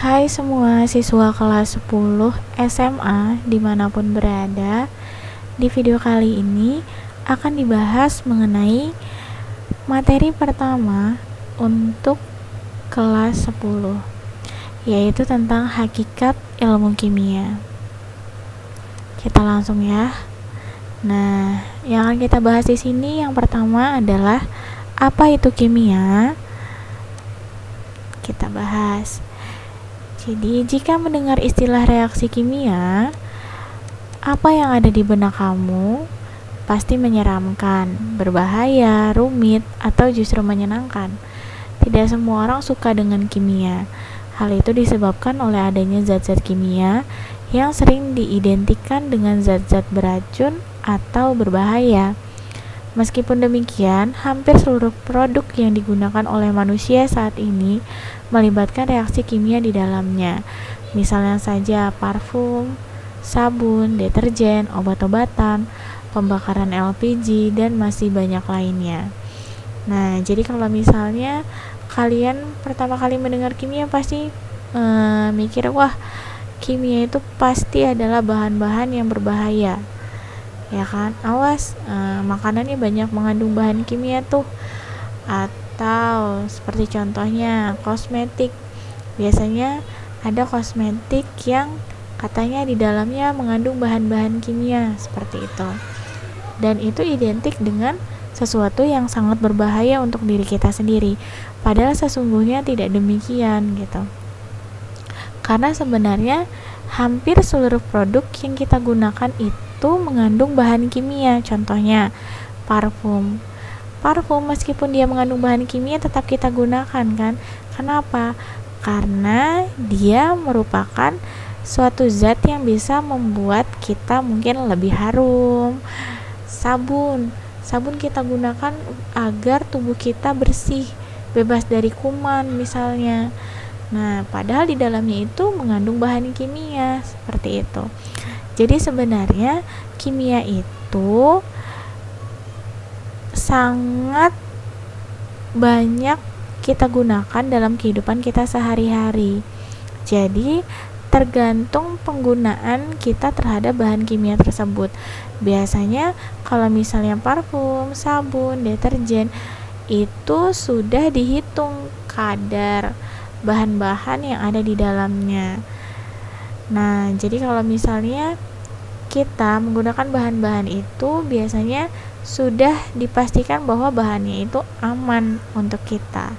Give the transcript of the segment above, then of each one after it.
Hai semua siswa kelas 10 SMA dimanapun berada. Di video kali ini akan dibahas mengenai materi pertama untuk kelas 10, yaitu tentang hakikat ilmu kimia. Kita langsung ya. Nah, yang akan kita bahas di sini yang pertama adalah apa itu kimia. Kita bahas. Jadi, jika mendengar istilah reaksi kimia, apa yang ada di benak kamu pasti menyeramkan, berbahaya, rumit, atau justru menyenangkan. Tidak semua orang suka dengan kimia. Hal itu disebabkan oleh adanya zat-zat kimia yang sering diidentikan dengan zat-zat beracun atau berbahaya. Meskipun demikian, hampir seluruh produk yang digunakan oleh manusia saat ini melibatkan reaksi kimia di dalamnya. Misalnya saja parfum, sabun, deterjen, obat-obatan, pembakaran LPG, dan masih banyak lainnya. Nah, jadi kalau misalnya kalian pertama kali mendengar kimia pasti mikir, wah, kimia itu pasti adalah bahan-bahan yang berbahaya. Ya kan, awas, makanannya banyak mengandung bahan kimia tuh. Atau seperti contohnya kosmetik, biasanya ada kosmetik yang katanya di dalamnya mengandung bahan-bahan kimia seperti itu, dan itu identik dengan sesuatu yang sangat berbahaya untuk diri kita sendiri, padahal sesungguhnya tidak demikian gitu. Karena sebenarnya hampir seluruh produk yang kita gunakan itu mengandung bahan kimia. Contohnya parfum meskipun dia mengandung bahan kimia tetap kita gunakan kan. Kenapa? Karena dia merupakan suatu zat yang bisa membuat kita mungkin lebih harum. Sabun kita gunakan agar tubuh kita bersih, bebas dari kuman misalnya. Nah, padahal di dalamnya itu mengandung bahan kimia seperti itu. Jadi sebenarnya kimia itu sangat banyak kita gunakan dalam kehidupan kita sehari-hari. Jadi tergantung penggunaan kita terhadap bahan kimia tersebut. Biasanya kalau misalnya parfum, sabun, deterjen itu sudah dihitung kadar bahan-bahan yang ada di dalamnya. Nah, jadi kalau misalnya kita menggunakan bahan-bahan itu biasanya sudah dipastikan bahwa bahannya itu aman untuk kita,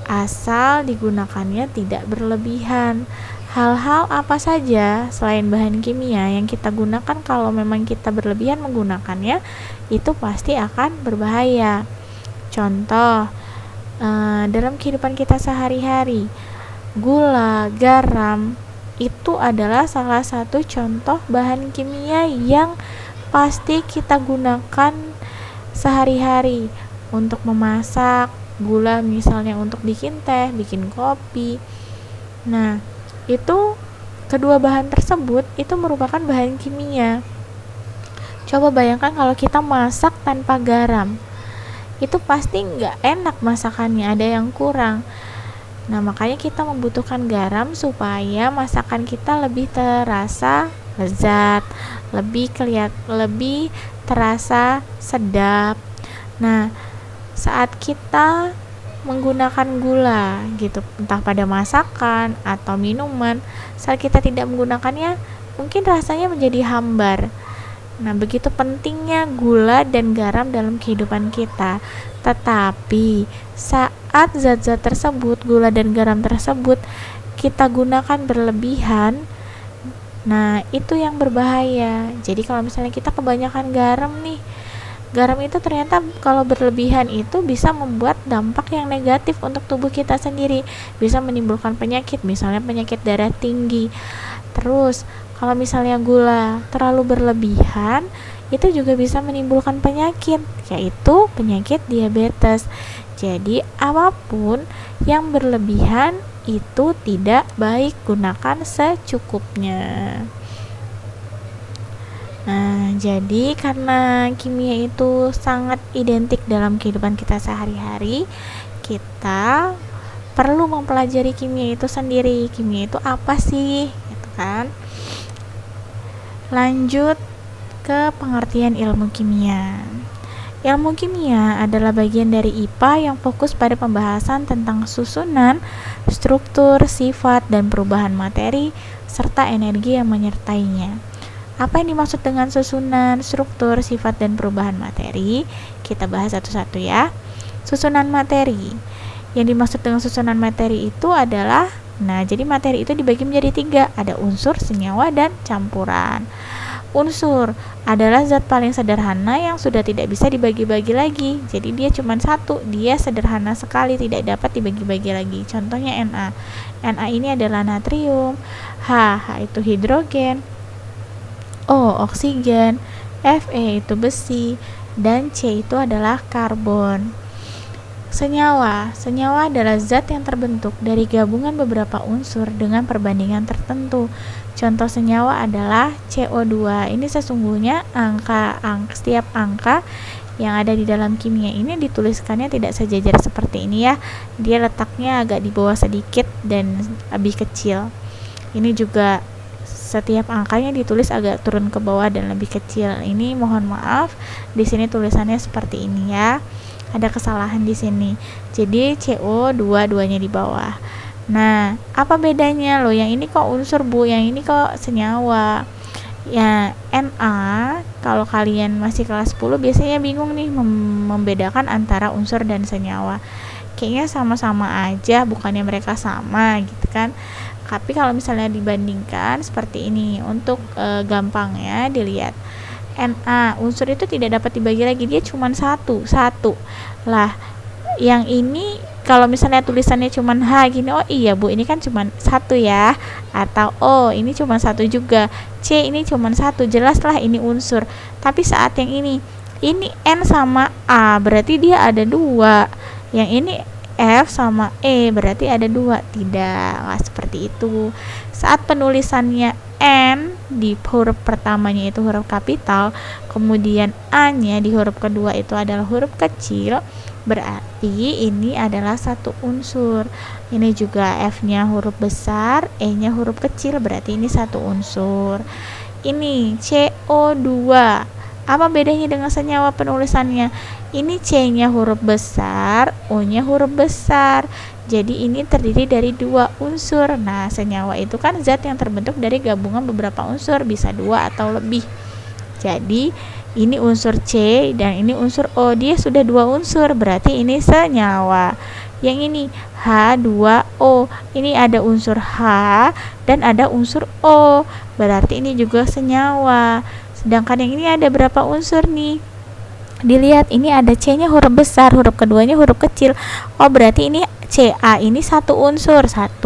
asal digunakannya tidak berlebihan. Hal-hal apa saja selain bahan kimia yang kita gunakan kalau memang kita berlebihan menggunakannya, itu pasti akan berbahaya. Contoh, dalam kehidupan kita sehari-hari, gula, garam itu adalah salah satu contoh bahan kimia yang pasti kita gunakan sehari-hari untuk memasak. Gula misalnya untuk bikin teh, bikin kopi. Nah, itu kedua bahan tersebut itu merupakan bahan kimia. Coba bayangkan kalau kita masak tanpa garam, itu pasti nggak enak masakannya, ada yang kurang. Nah, makanya kita membutuhkan garam supaya masakan kita lebih terasa lezat, lebih terasa sedap. Nah, saat kita menggunakan gula gitu, entah pada masakan atau minuman, saat kita tidak menggunakannya, mungkin rasanya menjadi hambar. Nah, begitu pentingnya gula dan garam dalam kehidupan kita. Tetapi saat zat-zat tersebut, gula dan garam tersebut kita gunakan berlebihan, nah itu yang berbahaya. Jadi kalau misalnya kita kebanyakan garam nih, garam itu ternyata kalau berlebihan itu bisa membuat dampak yang negatif untuk tubuh kita sendiri, bisa menimbulkan penyakit, misalnya penyakit darah tinggi. Terus kalau misalnya gula terlalu berlebihan, itu juga bisa menimbulkan penyakit, yaitu penyakit diabetes. Jadi apapun yang berlebihan itu tidak baik, gunakan secukupnya. Nah, jadi karena kimia itu sangat identik dalam kehidupan kita sehari-hari, kita perlu mempelajari kimia itu sendiri. Kimia itu apa sih? Gitu kan. Lanjut ke pengertian ilmu kimia. Ilmu kimia adalah bagian dari IPA yang fokus pada pembahasan tentang susunan, struktur, sifat, dan perubahan materi, serta energi yang menyertainya. Apa yang dimaksud dengan susunan, struktur, sifat, dan perubahan materi? Kita bahas satu-satu ya. Susunan materi. Yang dimaksud dengan susunan materi itu adalah, jadi materi itu dibagi menjadi 3, ada unsur, senyawa, dan campuran. Unsur adalah zat paling sederhana yang sudah tidak bisa dibagi-bagi lagi. Jadi dia cuma satu, dia sederhana sekali, tidak dapat dibagi-bagi lagi. Contohnya Na. Na ini adalah natrium, H itu hidrogen, O oksigen, Fe itu besi, dan C itu adalah karbon. Senyawa adalah zat yang terbentuk dari gabungan beberapa unsur dengan perbandingan tertentu. Contoh senyawa adalah CO2. Ini sesungguhnya setiap angka yang ada di dalam kimia ini dituliskannya tidak sejajar seperti ini ya. Dia letaknya agak di bawah sedikit dan lebih kecil. Ini juga setiap angkanya ditulis agak turun ke bawah dan lebih kecil. Ini mohon maaf, di sini tulisannya seperti ini ya. Ada kesalahan di sini. Jadi CO2 duanya di bawah. Nah, apa bedanya loh? Yang ini kok unsur Bu, yang ini kok senyawa. Ya, Na kalau kalian masih kelas 10 biasanya bingung nih membedakan antara unsur dan senyawa. Kayaknya sama-sama aja, bukannya mereka sama gitu kan. Tapi kalau misalnya dibandingkan seperti ini, untuk gampangnya dilihat. Na, unsur itu tidak dapat dibagi lagi, dia cuma satu lah. Yang ini kalau misalnya tulisannya cuma H gini, oh iya Bu, ini kan cuma satu ya, atau oh ini cuma satu juga, C ini cuma satu, jelaslah ini unsur. Tapi saat yang ini N sama A, berarti dia ada 2. Yang ini F sama E, berarti ada 2. Tidak, nggak seperti itu. Saat penulisannya N di huruf pertamanya itu huruf kapital, kemudian A-nya di huruf kedua itu adalah huruf kecil, berarti ini adalah satu unsur. Ini juga F-nya huruf besar, E-nya huruf kecil, berarti ini satu unsur. Ini CO2. Apa bedanya dengan senyawa penulisannya? Ini C-nya huruf besar, O-nya huruf besar. Jadi ini terdiri dari 2 unsur. Nah, senyawa itu kan zat yang terbentuk dari gabungan beberapa unsur, bisa 2 atau lebih. Jadi ini unsur C dan ini unsur O, dia sudah 2 unsur, berarti ini senyawa. Yang ini H2O, ini ada unsur H dan ada unsur O, berarti ini juga senyawa. Sedangkan yang ini ada berapa unsur nih? Dilihat, ini ada C-nya huruf besar, huruf keduanya huruf kecil. Oh, berarti ini Ca ini satu unsur, 1.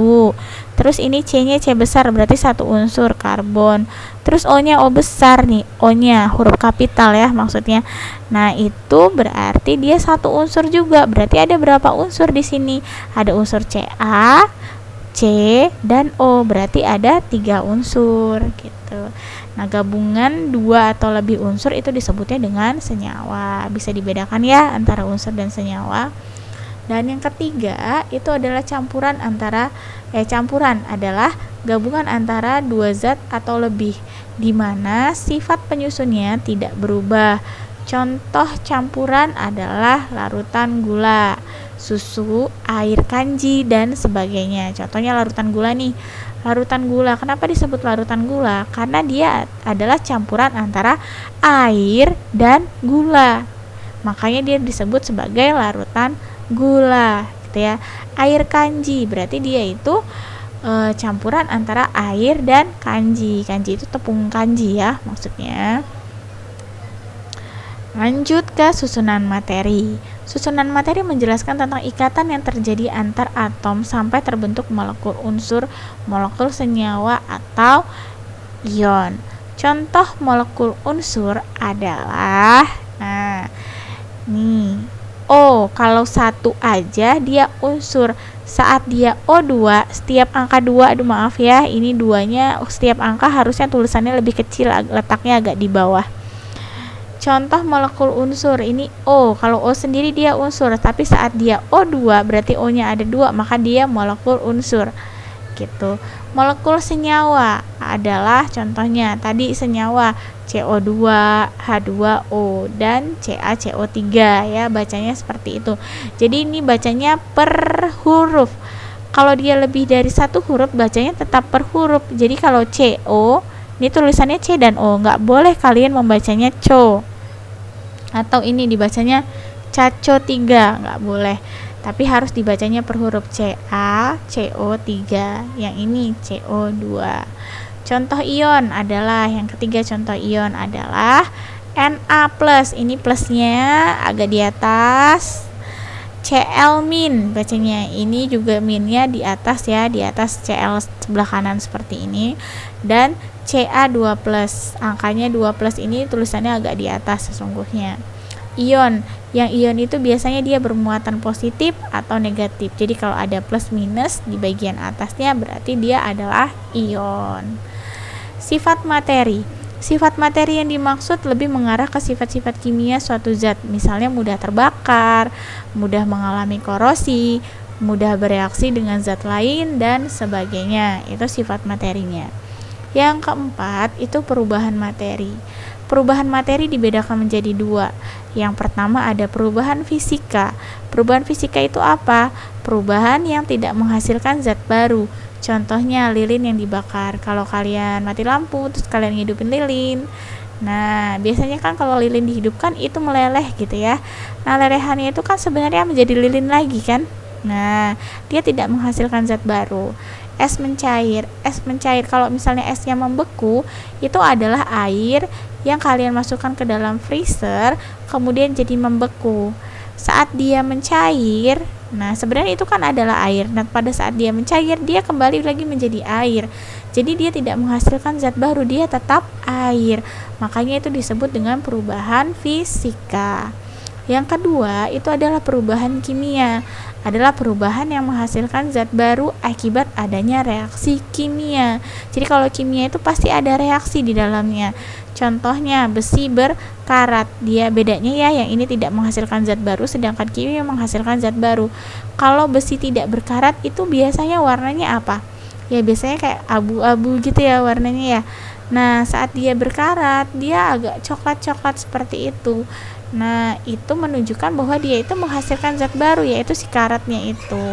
Terus ini C-nya C besar, berarti satu unsur, karbon. Terus O-nya O besar nih, O-nya huruf kapital ya maksudnya. Nah, itu berarti dia satu unsur juga. Berarti ada berapa unsur di sini? Ada unsur Ca, C, dan O. Berarti ada 3 unsur gitu. Nah, gabungan 2 atau lebih unsur itu disebutnya dengan senyawa. Bisa dibedakan ya antara unsur dan senyawa. Dan yang ketiga itu adalah campuran adalah gabungan antara 2 zat atau lebih, di mana sifat penyusunnya tidak berubah. Contoh campuran adalah larutan gula, susu, air kanji, dan sebagainya. Contohnya larutan gula nih. Larutan gula, kenapa disebut larutan gula? Karena dia adalah campuran antara air dan gula. Makanya dia disebut sebagai larutan gula gitu ya. Air kanji berarti dia itu campuran antara air dan kanji. Kanji itu tepung kanji ya maksudnya. Lanjut ke susunan materi. Susunan materi menjelaskan tentang ikatan yang terjadi antar atom sampai terbentuk molekul unsur, molekul senyawa atau ion. Contoh molekul unsur adalah O, kalau satu aja dia unsur. Saat dia O2, setiap angka 2, maaf ya, ini 2-nya setiap angka harusnya tulisannya lebih kecil, letaknya agak di bawah. Contoh molekul unsur ini O. Kalau O sendiri dia unsur, tapi saat dia O2 berarti O-nya ada 2, maka dia molekul unsur. Gitu. Molekul senyawa adalah contohnya tadi senyawa CO2, H2O dan CaCO3 ya, bacanya seperti itu. Jadi ini bacanya per huruf. Kalau dia lebih dari satu huruf bacanya tetap per huruf. Jadi kalau CO ini tulisannya C dan O, nggak boleh kalian membacanya CO. Atau ini dibacanya CaCO3, nggak boleh. Tapi harus dibacanya per huruf CaCO3. Yang ini CO2. Contoh ion adalah yang ketiga, contoh ion adalah Na+. Ini plusnya agak di atas. Cl-, bacanya ini juga minnya di atas ya, di atas Cl sebelah kanan seperti ini. Dan Ca2+, angkanya 2+ ini tulisannya agak di atas sesungguhnya. Ion, yang ion itu biasanya dia bermuatan positif atau negatif. Jadi kalau ada plus minus di bagian atasnya berarti dia adalah ion. Sifat materi. Sifat materi yang dimaksud lebih mengarah ke sifat-sifat kimia suatu zat, misalnya mudah terbakar, mudah mengalami korosi, mudah bereaksi dengan zat lain, dan sebagainya. Itu sifat materinya. Yang keempat, itu perubahan materi. Perubahan materi dibedakan menjadi dua. Yang pertama ada perubahan fisika. Perubahan fisika itu apa? Perubahan yang tidak menghasilkan zat baru. Contohnya lilin yang dibakar. Kalau kalian mati lampu terus kalian hidupin lilin, nah biasanya kan kalau lilin dihidupkan itu meleleh gitu ya. Nah lelehannya itu kan sebenarnya menjadi lilin lagi kan. Nah dia tidak menghasilkan zat baru. Es mencair. Es mencair kalau misalnya esnya membeku, itu adalah air yang kalian masukkan ke dalam freezer kemudian jadi membeku. Saat dia mencair, nah sebenarnya itu kan adalah air. Nah pada saat dia mencair, dia kembali lagi menjadi air. Jadi dia tidak menghasilkan zat baru, dia tetap air. Makanya itu disebut dengan perubahan fisika. Yang kedua itu adalah perubahan kimia. Adalah perubahan yang menghasilkan zat baru akibat adanya reaksi kimia. Jadi kalau kimia itu pasti ada reaksi di dalamnya. Contohnya besi berkarat, dia bedanya ya, yang ini tidak menghasilkan zat baru sedangkan kimia menghasilkan zat baru. Kalau besi tidak berkarat itu biasanya warnanya apa? Ya biasanya kayak abu-abu gitu ya warnanya ya. Nah saat dia berkarat dia agak coklat-coklat seperti itu. Nah itu menunjukkan bahwa dia itu menghasilkan zat baru, yaitu si karatnya itu.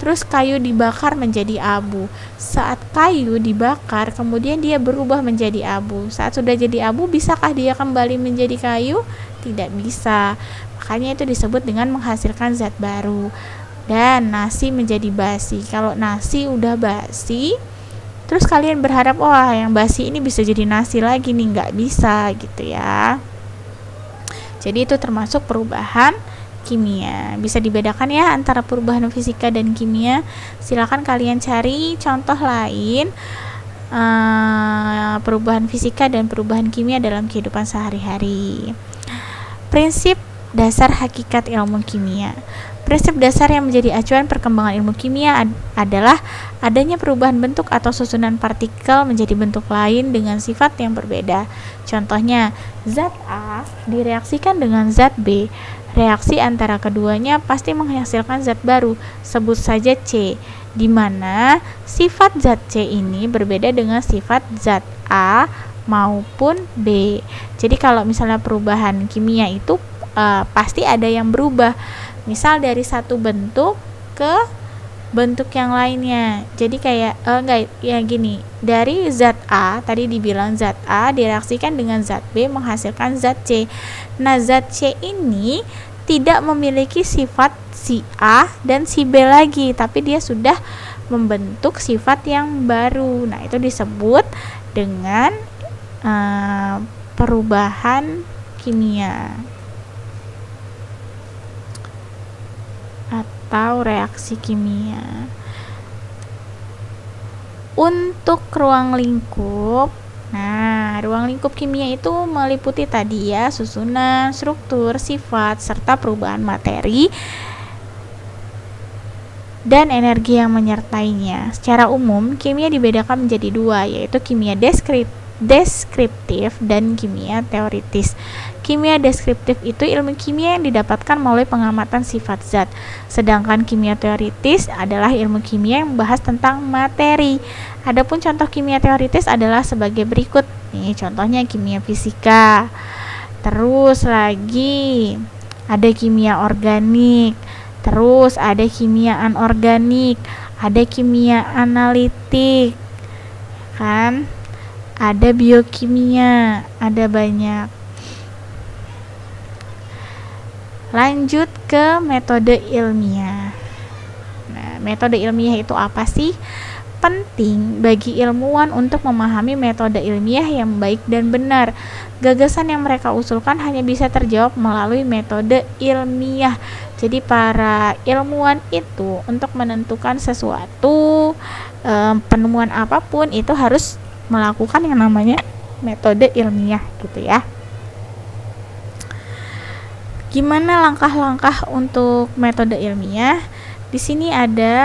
Terus kayu dibakar menjadi abu. Saat kayu dibakar kemudian dia berubah menjadi abu. Saat sudah jadi abu, bisakah dia kembali menjadi kayu? Tidak bisa. Makanya itu disebut dengan menghasilkan zat baru. Dan nasi menjadi basi. Kalau nasi udah basi, terus kalian berharap wah yang basi ini bisa jadi nasi lagi nih, nggak bisa gitu ya. Jadi itu termasuk perubahan kimia. Bisa dibedakan ya antara perubahan fisika dan kimia. Silakan kalian cari contoh lain perubahan fisika dan perubahan kimia dalam kehidupan sehari-hari. Prinsip dasar hakikat ilmu kimia. Prinsip dasar yang menjadi acuan perkembangan ilmu kimia adalah adanya perubahan bentuk atau susunan partikel menjadi bentuk lain dengan sifat yang berbeda. Contohnya, zat A direaksikan dengan zat B. Reaksi antara keduanya pasti menghasilkan zat baru, sebut saja C, di mana sifat zat C ini berbeda dengan sifat zat A maupun B. Jadi kalau misalnya perubahan kimia itu pasti ada yang berubah. Misal dari satu bentuk ke bentuk yang lainnya. Jadi kayak enggak ya gini, dari zat A tadi dibilang zat A direaksikan dengan zat B menghasilkan zat C. Nah, zat C ini tidak memiliki sifat si A dan si B lagi, tapi dia sudah membentuk sifat yang baru. Nah, itu disebut dengan perubahan kimia atau reaksi kimia. Untuk ruang lingkup, nah ruang lingkup kimia itu meliputi tadi ya susunan, struktur, sifat, serta perubahan materi dan energi yang menyertainya. Secara umum, kimia dibedakan menjadi dua, yaitu kimia deskriptif dan kimia teoritis. Kimia deskriptif itu ilmu kimia yang didapatkan melalui pengamatan sifat zat. Sedangkan kimia teoritis adalah ilmu kimia yang membahas tentang materi. Adapun contoh kimia teoritis adalah sebagai berikut. Nih, contohnya kimia fisika. Terus lagi ada kimia organik. Terus ada kimia anorganik, ada kimia analitik. Kan? Ada biokimia, ada banyak. Lanjut ke metode ilmiah. Nah, metode ilmiah itu apa sih? Penting bagi ilmuwan untuk memahami metode ilmiah yang baik dan benar. Gagasan yang mereka usulkan hanya bisa terjawab melalui metode ilmiah. Jadi para ilmuwan itu untuk menentukan sesuatu, penemuan apapun itu harus melakukan yang namanya metode ilmiah gitu ya. Gimana langkah-langkah untuk metode ilmiah? Di sini ada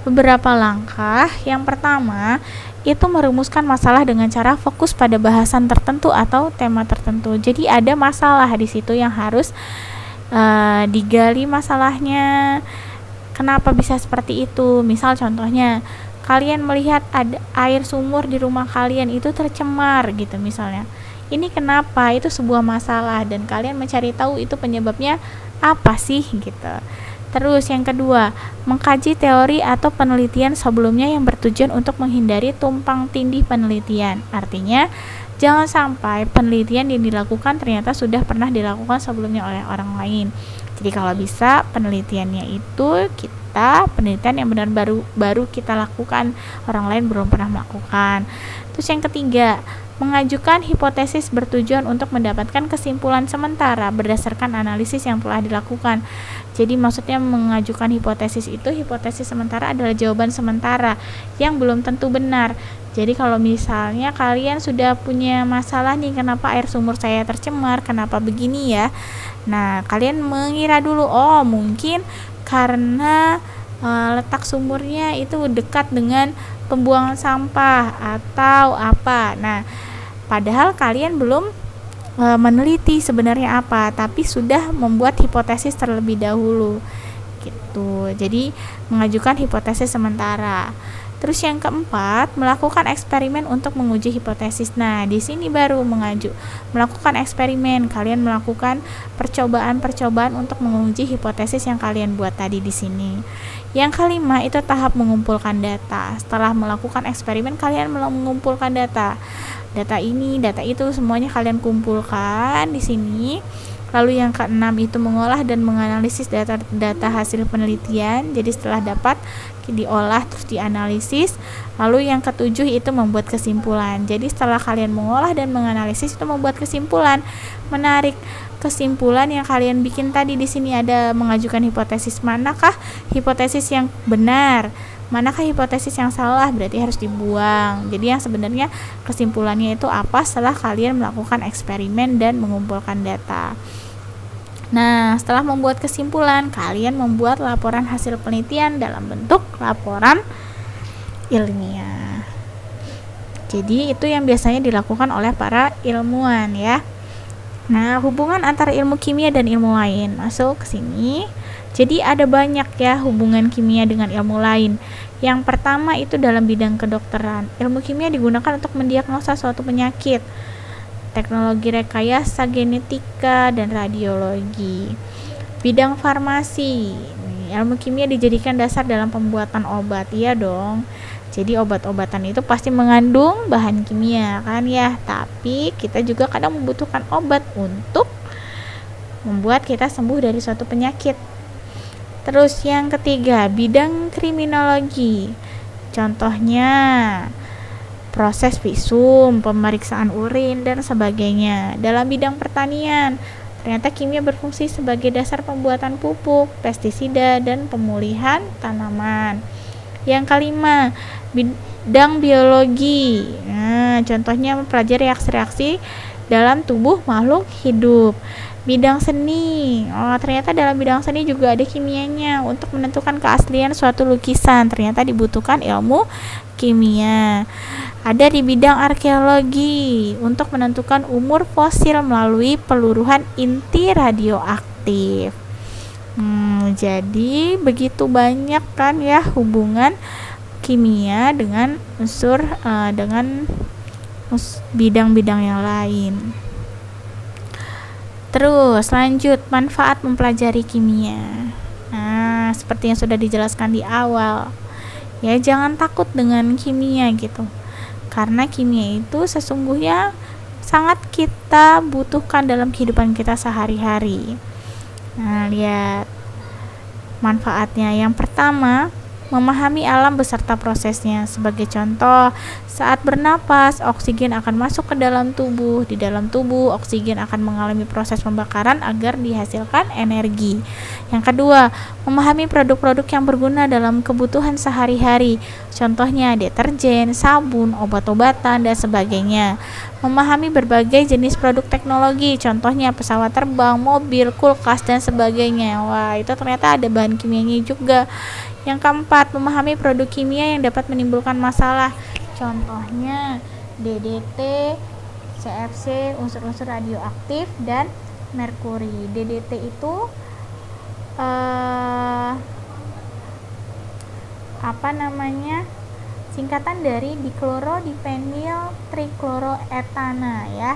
beberapa langkah. Yang pertama, itu merumuskan masalah dengan cara fokus pada bahasan tertentu atau tema tertentu. Jadi ada masalah di situ yang harus digali masalahnya. Kenapa bisa seperti itu? Misal contohnya, kalian melihat ada air sumur di rumah kalian itu tercemar gitu misalnya. Ini kenapa? Itu sebuah masalah dan kalian mencari tahu itu penyebabnya apa sih gitu. Terus yang kedua, mengkaji teori atau penelitian sebelumnya yang bertujuan untuk menghindari tumpang tindih penelitian. Artinya, jangan sampai penelitian yang dilakukan ternyata sudah pernah dilakukan sebelumnya oleh orang lain. Jadi kalau bisa penelitiannya itu penelitian yang benar baru kita lakukan, orang lain belum pernah melakukan. Terus yang ketiga, mengajukan hipotesis bertujuan untuk mendapatkan kesimpulan sementara berdasarkan analisis yang telah dilakukan. Jadi maksudnya mengajukan hipotesis itu, hipotesis sementara adalah jawaban sementara yang belum tentu benar. Jadi kalau misalnya kalian sudah punya masalah nih, kenapa air sumur saya tercemar, kenapa begini ya. Nah, kalian mengira dulu, oh mungkin karena letak sumurnya itu dekat dengan pembuangan sampah atau apa. Nah, padahal kalian belum meneliti sebenarnya apa, tapi sudah membuat hipotesis terlebih dahulu gitu. Jadi mengajukan hipotesis sementara. Terus yang keempat, melakukan eksperimen untuk menguji hipotesis. Nah, di sini baru melakukan eksperimen. Kalian melakukan percobaan-percobaan untuk menguji hipotesis yang kalian buat tadi di sini. Yang kelima, itu tahap mengumpulkan data. Setelah melakukan eksperimen, kalian mengumpulkan data. Data ini, data itu semuanya kalian kumpulkan di sini. Lalu yang keenam itu mengolah dan menganalisis data hasil penelitian. Jadi setelah dapat diolah terus dianalisis. Lalu yang ketujuh itu membuat kesimpulan. Jadi setelah kalian mengolah dan menganalisis itu membuat kesimpulan. Menarik, kesimpulan yang kalian bikin tadi di sini ada mengajukan hipotesis, manakah hipotesis yang benar, manakah hipotesis yang salah, berarti harus dibuang. Jadi yang sebenarnya kesimpulannya itu apa setelah kalian melakukan eksperimen dan mengumpulkan data. Nah, setelah membuat kesimpulan, kalian membuat laporan hasil penelitian dalam bentuk laporan ilmiah. Jadi itu yang biasanya dilakukan oleh para ilmuwan ya. Nah, hubungan antara ilmu kimia dan ilmu lain masuk ke sini. Jadi ada banyak ya hubungan kimia dengan ilmu lain. Yang pertama itu dalam bidang kedokteran. Ilmu kimia digunakan untuk mendiagnosa suatu penyakit. Teknologi rekayasa genetika dan radiologi. Bidang farmasi. Ilmu kimia dijadikan dasar dalam pembuatan obat. Iya dong. Jadi obat-obatan itu pasti mengandung bahan kimia kan ya. Tapi kita juga kadang membutuhkan obat untuk membuat kita sembuh dari suatu penyakit. Terus yang ketiga, bidang kriminologi. Contohnya proses visum, pemeriksaan urin dan sebagainya. Dalam bidang pertanian, ternyata kimia berfungsi sebagai dasar pembuatan pupuk, pestisida dan pemulihan tanaman. Yang kelima, bidang biologi. Nah, contohnya mempelajari reaksi-reaksi dalam tubuh makhluk hidup. Bidang seni. Ternyata dalam bidang seni juga ada kimianya. Untuk menentukan keaslian suatu lukisan, ternyata dibutuhkan ilmu kimia. Ada di bidang arkeologi untuk menentukan umur fosil melalui peluruhan inti radioaktif. Jadi begitu banyak kan ya hubungan kimia dengan unsur bidang-bidang yang lain. Terus lanjut, manfaat mempelajari kimia. Nah, seperti yang sudah dijelaskan di awal. Ya, jangan takut dengan kimia gitu. Karena kimia itu sesungguhnya sangat kita butuhkan dalam kehidupan kita sehari-hari. Nah, lihat manfaatnya. Yang pertama, memahami alam beserta prosesnya. Sebagai contoh, saat bernapas, oksigen akan masuk ke dalam tubuh. Di dalam tubuh, oksigen akan mengalami proses pembakaran agar dihasilkan energi. Yang kedua, memahami produk-produk yang berguna dalam kebutuhan sehari-hari. Contohnya deterjen, sabun, obat-obatan, dan sebagainya. Memahami berbagai jenis produk teknologi, contohnya pesawat terbang, mobil, kulkas, dan sebagainya. Wah, itu ternyata ada bahan kimianya juga. Yang keempat, memahami produk kimia yang dapat menimbulkan masalah. Contohnya DDT, CFC, unsur-unsur radioaktif, dan merkuri. DDT itu singkatan dari dikloro-dipenyl trikloroetana ya.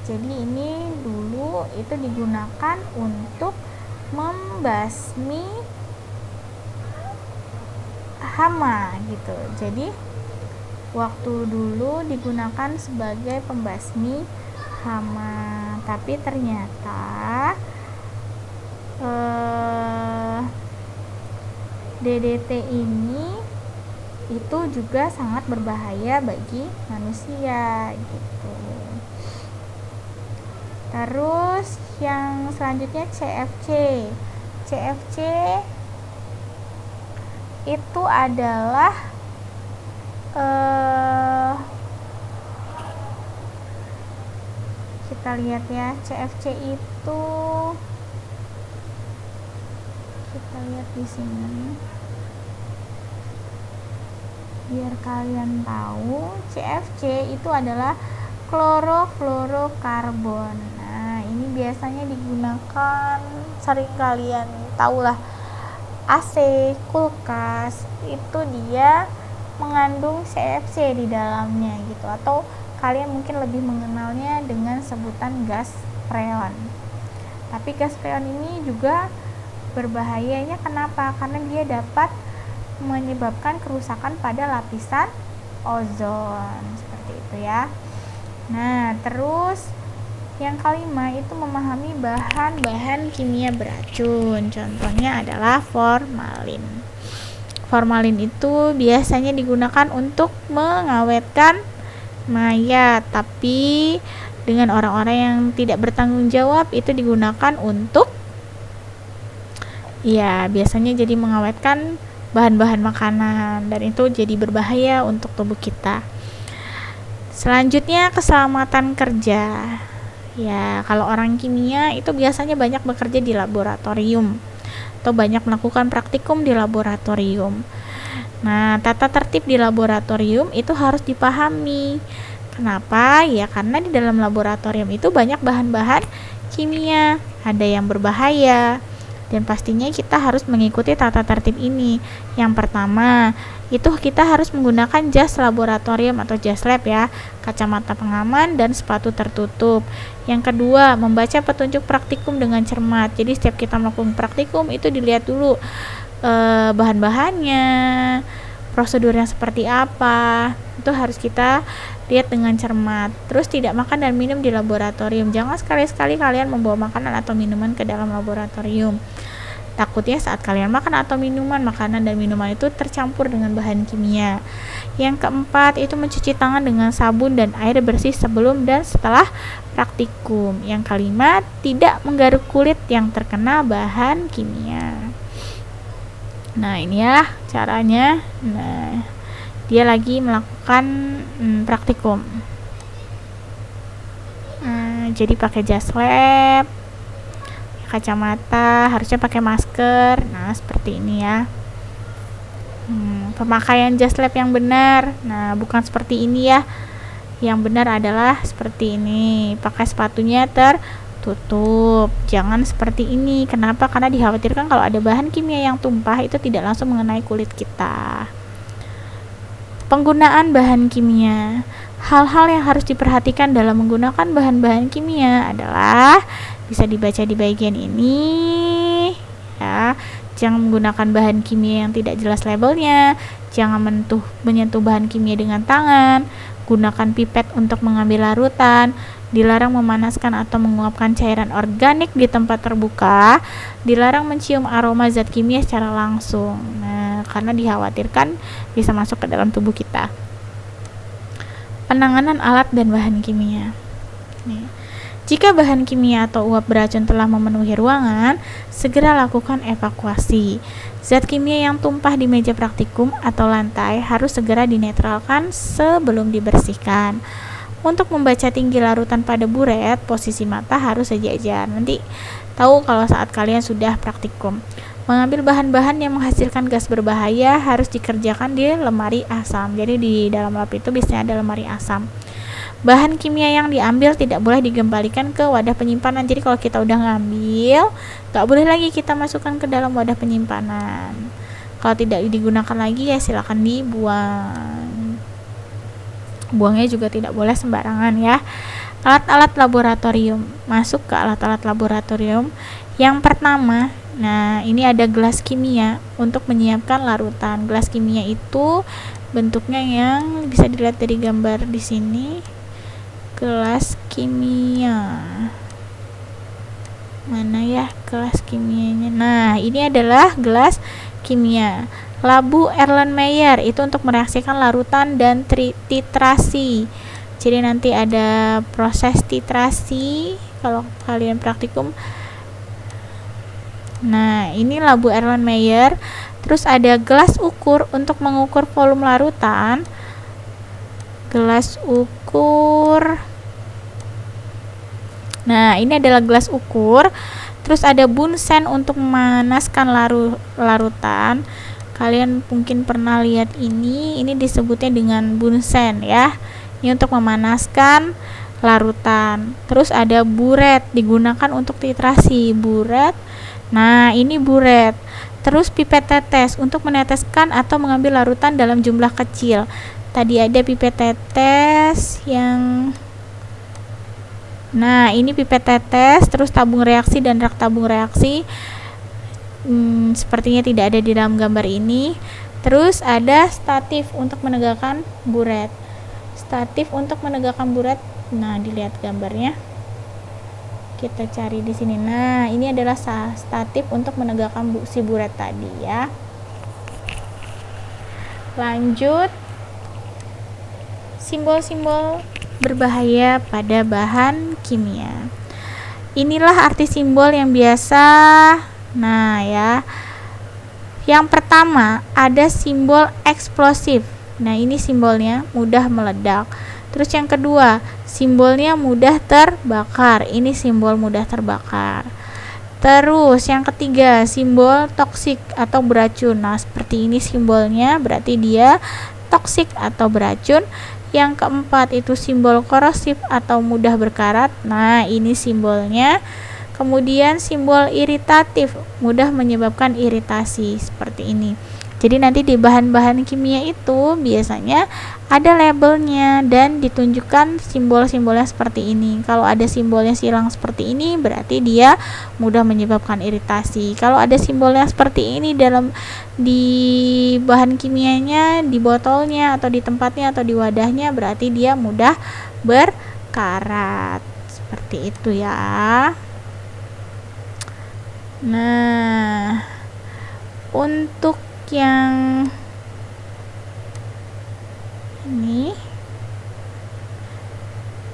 Jadi ini dulu itu digunakan untuk membasmi hama gitu. Jadi waktu dulu digunakan sebagai pembasmi hama, tapi ternyata DDT ini itu juga sangat berbahaya bagi manusia gitu. Terus yang selanjutnya CFC. CFC itu adalah kita lihat ya, CFC itu kita lihat di sini biar kalian tahu. CFC itu adalah klorofluorokarbon. Nah, ini biasanya digunakan, sering kalian tahulah, AC, kulkas, itu dia mengandung CFC di dalamnya gitu, atau kalian mungkin lebih mengenalnya dengan sebutan gas freon. Tapi gas freon ini juga berbahayanya kenapa? Karena dia dapat menyebabkan kerusakan pada lapisan ozon, seperti itu ya. Nah, terus yang kelima itu memahami bahan-bahan kimia beracun. Contohnya adalah formalin. Formalin itu biasanya digunakan untuk mengawetkan mayat, tapi dengan orang-orang yang tidak bertanggung jawab itu digunakan untuk biasanya jadi mengawetkan bahan-bahan makanan, dan itu jadi berbahaya untuk tubuh kita. Selanjutnya, keselamatan kerja. Ya, kalau orang kimia itu biasanya banyak bekerja di laboratorium atau banyak melakukan praktikum di laboratorium. Nah, tata tertib di laboratorium itu harus dipahami. Kenapa? Ya, karena di dalam laboratorium itu banyak bahan-bahan kimia, ada yang berbahaya. Dan pastinya kita harus mengikuti tata tertib ini. Yang pertama, itu kita harus menggunakan jas laboratorium atau jas lab ya, kacamata pengaman dan sepatu tertutup. Yang kedua, membaca petunjuk praktikum dengan cermat. Jadi setiap kita melakukan praktikum itu dilihat dulu bahan-bahannya, prosedurnya seperti apa. Itu harus kita lihat dengan cermat. Terus tidak makan dan minum di laboratorium. Jangan sekali-sekali kalian membawa makanan atau minuman ke dalam laboratorium. Takutnya saat kalian makan atau makanan dan minuman itu tercampur dengan bahan kimia. Yang keempat itu mencuci tangan dengan sabun dan air bersih sebelum dan setelah praktikum. Yang kelima, tidak menggaruk kulit yang terkena bahan kimia. Nah, ini ya caranya. Nah, dia lagi melakukan praktikum. Jadi pakai jas lab, kacamata, harusnya pakai masker. Nah, seperti ini ya. pemakaian jas lab yang benar. Nah, bukan seperti ini ya. Yang benar adalah seperti ini, pakai sepatunya tertutup. Jangan seperti ini. Kenapa? Karena dikhawatirkan kalau ada bahan kimia yang tumpah itu tidak langsung mengenai kulit kita. Penggunaan bahan kimia. Hal-hal yang harus diperhatikan dalam menggunakan bahan-bahan kimia adalah bisa dibaca di bagian ini ya. Jangan menggunakan bahan kimia yang tidak jelas labelnya. Jangan menyentuh bahan kimia dengan tangan. Gunakan pipet untuk mengambil larutan. Dilarang memanaskan atau menguapkan cairan organik di tempat terbuka. Dilarang mencium aroma zat kimia secara langsung. Nah, karena dikhawatirkan bisa masuk ke dalam tubuh kita. Penanganan alat dan bahan kimia. Nih. Jika bahan kimia atau uap beracun telah memenuhi ruangan, segera lakukan evakuasi. Zat kimia yang tumpah di meja praktikum atau lantai harus segera dinetralkan sebelum dibersihkan. Untuk membaca tinggi larutan pada buret, posisi mata harus sejajar. Nanti tahu kalau saat kalian sudah praktikum. Mengambil bahan-bahan yang menghasilkan gas berbahaya harus dikerjakan di lemari asam. Jadi di dalam lab itu biasanya ada lemari asam. Bahan kimia yang diambil tidak boleh dikembalikan ke wadah penyimpanan. Jadi kalau kita udah ngambil, gak boleh lagi kita masukkan ke dalam wadah penyimpanan. Kalau tidak digunakan lagi ya silakan dibuang. Buangnya juga tidak boleh sembarangan ya. Alat-alat laboratorium. Masuk ke alat-alat laboratorium. Yang pertama, nah ini ada gelas kimia untuk menyiapkan larutan. Gelas kimia itu bentuknya yang bisa dilihat dari gambar di sini. Gelas kimia. Mana ya gelas kimianya? Nah, ini adalah gelas kimia. Labu Erlenmeyer itu untuk mereaksikan larutan dan titrasi. Jadi nanti ada proses titrasi kalau kalian praktikum. Nah, ini labu Erlenmeyer. Terus ada gelas ukur untuk mengukur volume larutan. Gelas ukur. Nah, ini adalah gelas ukur. Terus ada bunsen untuk memanaskan larutan. Kalian mungkin pernah lihat ini disebutnya dengan bunsen ya. Ini untuk memanaskan larutan. Terus ada buret digunakan untuk titrasi. Buret. Nah, ini buret. Terus pipet tetes untuk meneteskan atau mengambil larutan dalam jumlah kecil. Tadi ada pipet tetes yang nah, ini pipet tetes, terus tabung reaksi dan rak tabung reaksi. Sepertinya tidak ada di dalam gambar ini. Terus ada statif untuk menegakkan buret. Statif untuk menegakkan buret. Nah, dilihat gambarnya. Kita cari di sini. Nah, ini adalah statif untuk menegakkan si buret tadi ya. Lanjut. Simbol-simbol berbahaya pada bahan kimia. Inilah arti simbol yang biasa. Nah ya, yang pertama ada simbol eksplosif. Nah, ini simbolnya mudah meledak. Terus yang kedua, simbolnya mudah terbakar. Ini simbol mudah terbakar. Terus yang ketiga, simbol toksik atau beracun. Nah, seperti ini simbolnya, berarti dia toksik atau beracun. Yang keempat itu simbol korosif atau mudah berkarat. Nah, ini simbolnya. Kemudian simbol iritatif, mudah menyebabkan iritasi seperti ini. Jadi nanti di bahan-bahan kimia itu biasanya ada labelnya dan ditunjukkan simbol-simbolnya seperti ini. Kalau ada simbolnya silang seperti ini berarti dia mudah menyebabkan iritasi. Kalau ada simbolnya seperti ini di bahan kimianya, di botolnya atau di tempatnya atau di wadahnya berarti dia mudah berkarat. Seperti itu ya. Nah, untuk yang ini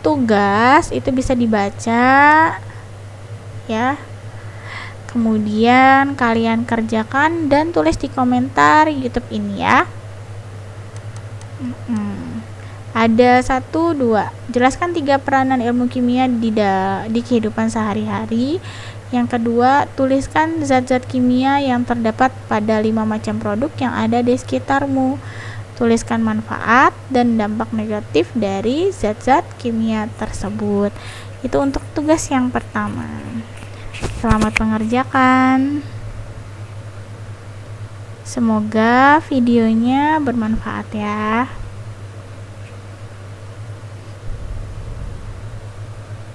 tugas itu bisa dibaca ya. Kemudian kalian kerjakan dan tulis di komentar YouTube ini ya. Ada 1, 2. Jelaskan 3 peranan ilmu kimia di kehidupan sehari-hari. Yang kedua, tuliskan zat-zat kimia yang terdapat pada 5 macam produk yang ada di sekitarmu. Tuliskan manfaat dan dampak negatif dari zat-zat kimia tersebut. Itu untuk tugas yang pertama. Selamat mengerjakan. Semoga videonya bermanfaat ya.